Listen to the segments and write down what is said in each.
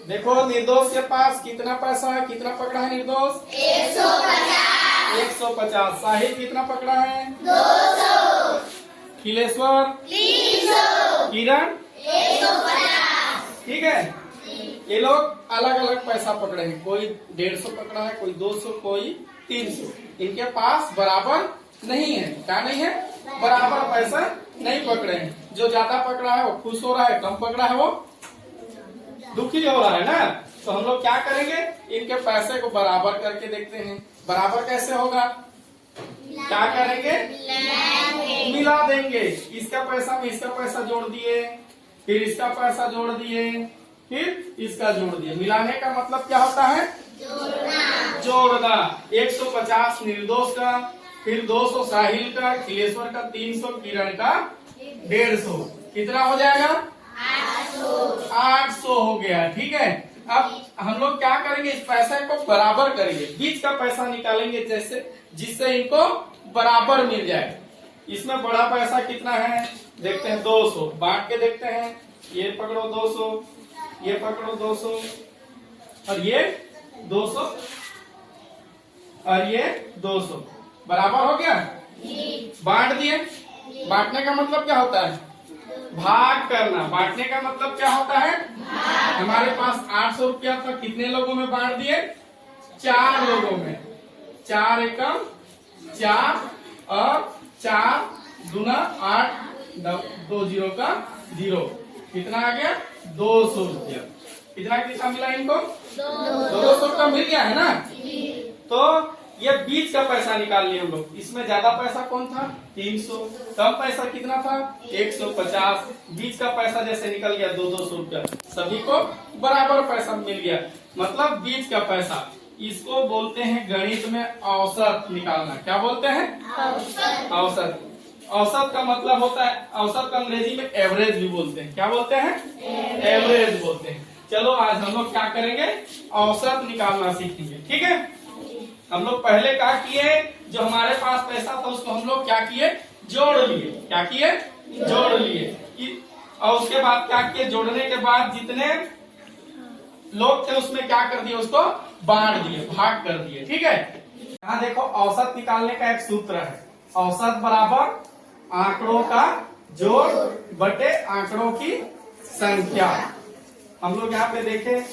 देखो निर्दोष के पास कितना पैसा है, कितना पकड़ा है निर्दोष? 150। साहिल कितना पकड़ा है? 200। खिलेश्वर? 300। किरण? 150। ठीक है, ये लोग अलग अलग पैसा पकड़े हैं, कोई 150 पकड़ा है, कोई 200, कोई 300। इनके पास बराबर नहीं है। क्या नहीं है? बराबर पैसा नहीं पकड़े हैं। जो ज्यादा पकड़ा है वो खुश हो रहा है, कम पकड़ा है वो दुखी हो रहा है ना। तो हम लोग क्या करेंगे, इनके पैसे को बराबर करके देखते हैं। बराबर कैसे होगा? क्या करेंगे? मिला देंगे। इसका पैसा में इसका पैसा जोड़ दिए, फिर इसका पैसा जोड़ दिए, फिर इसका जोड़ दिए। मिलाने का मतलब क्या होता है? जोड़ना। 150 निर्दोष का, फिर 200 साहिल का, खिलेश्वर का 300, किरण का 150। कितना हो जाएगा? 800 हो गया। ठीक है, अब हम लोग क्या करेंगे, इस पैसे को बराबर करेंगे, बीच का पैसा निकालेंगे जैसे, जिससे इनको बराबर मिल जाए। इसमें बड़ा पैसा कितना है देखते हैं, 200। बांट के देखते हैं, ये पकड़ो 200, ये पकड़ो 200, और ये 200, और ये 200। बराबर हो गया, बांट दिए। बांटने का मतलब क्या होता है? भाग करना। बांटने का मतलब क्या होता है? हमारे पास 800 रुपया था, कितने लोगों में बांट दिए? 4 लोगों में। 4 एकम 4 और 4 दूना 8, 2 जीरो का 0। कितना आ गया? 200 रुपया। कितना कितना मिला इनको? 200 का मिल गया है ना। तो ये बीच का पैसा निकाल लिए हम लोग। इसमें ज्यादा पैसा कौन था? 300। कम पैसा कितना था? 150। बीच का पैसा जैसे निकल गया 200 रुपया, सभी को बराबर पैसा मिल गया। मतलब बीच का पैसा। इसको बोलते हैं गणित में औसत निकालना। क्या बोलते हैं? औसत। औसत का मतलब होता है, औसत का अंग्रेजी में एवरेज भी बोलते हैं। क्या बोलते हैं? एवरेज बोलते हैं। चलो आज हम लोग क्या करेंगे, औसत निकालना सीखेंगे। ठीक है, हम लोग पहले क्या किए, जो हमारे पास पैसा था उसको हम लोग क्या किए, जोड़ लिए। क्या किए? जोड़ लिए। और उसके बाद क्या किए, जोड़ने के बाद जितने लोग थे उसमें क्या कर दिए, उसको बांट दिए, भाग कर दिए। ठीक है, यहाँ देखो औसत निकालने का एक सूत्र है। औसत बराबर आंकड़ों का जोड़ बटे आंकड़ों की संख्या। हम लोग यहाँ पे देखें,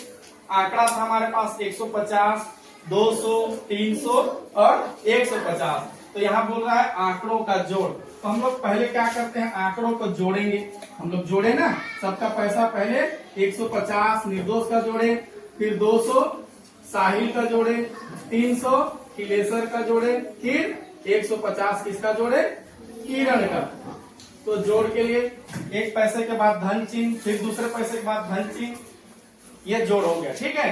आंकड़ा था हमारे पास 150, 200, 300 और 150। तो यहाँ बोल रहा है आंकड़ों का जोड़। तो हम लोग पहले क्या करते हैं, आंकड़ों को जोड़ेंगे। हम लोग जोड़े ना, सबका पैसा पहले 150 निर्दोष का जोड़े, फिर 200 साहिल का जोड़े, 300 खिलेश्वर का जोड़े, फिर 150 किसका जोड़े? किरण का। तो जोड़ के लिए एक पैसे के बाद धन चिन्ह, फिर दूसरे पैसे के बाद धन चिन्ह, ये जोड़ हो गया। ठीक है,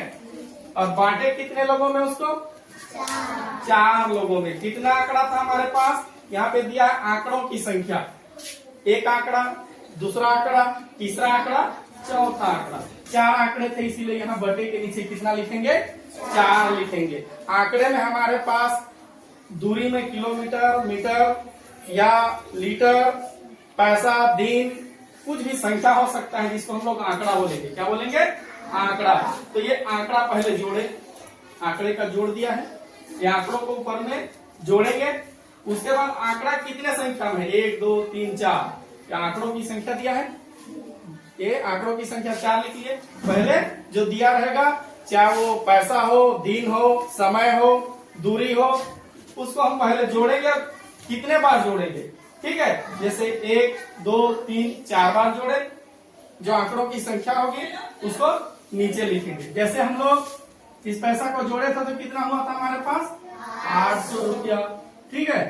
और बांटे कितने लोगों में उसको? 4 लोगों में। कितना आंकड़ा था हमारे पास? यहाँ पे दिया है आंकड़ों की संख्या। एक आंकड़ा, दूसरा आंकड़ा, तीसरा आंकड़ा, चौथा आंकड़ा। 4 आंकड़े थे, इसीलिए यहाँ बटे के नीचे कितना लिखेंगे? 4 लिखेंगे। आंकड़े में हमारे पास दूरी में किलोमीटर, मीटर या लीटर, पैसा, दिन, कुछ भी संख्या हो सकता है जिसको हम लोग आंकड़ा बोलेंगे। क्या बोलेंगे? आंकड़ा। तो ये आंकड़ा पहले जोड़े, आंकड़े का जोड़ दिया है, ये आंकड़ों को ऊपर में जोड़ेंगे। उसके बाद आंकड़ा कितने संख्या में? 1, 2, 3, 4। ये आंकड़ों की संख्या दिया है, ये आंकड़ों की संख्या 4 लिख लिए। पहले जो दिया रहेगा, चाहे वो पैसा हो, दिन हो, समय हो, दूरी हो, उसको हम पहले जोड़ेंगे। कितने बार जोड़ेंगे? ठीक है, जैसे 1, 2, 3, 4 बार जोड़े। जो आंकड़ों की संख्या होगी उसको नीचे लिखेंगे। जैसे हम लोग इस पैसा को जोड़े थे तो कितना हुआ था हमारे पास? 800 रुपया। ठीक है,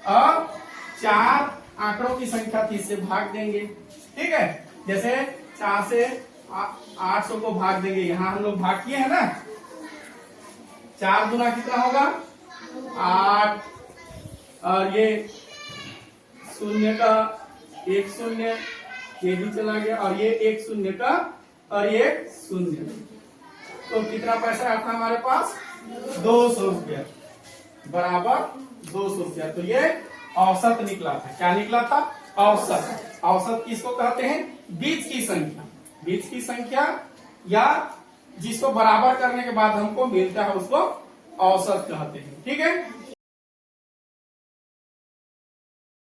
अब 4 आंकड़ों की संख्या थी, इससे भाग देंगे। ठीक है, जैसे 4 से 800 को भाग देंगे। यहाँ हम लोग भाग किए हैं ना, 4 गुना कितना होगा? 8, और ये शून्य का 1 शून्य, ये भी चला गया, और ये 1 शून्य का, और ये 0। तो कितना पैसा आता हमारे पास? 200 रुपया। बराबर 200 रुपया। तो ये औसत निकला था। क्या निकला था? औसत। औसत किसको कहते हैं? बीच की संख्या। बीच की संख्या या जिसको बराबर करने के बाद हमको मिलता है उसको औसत कहते हैं। ठीक है।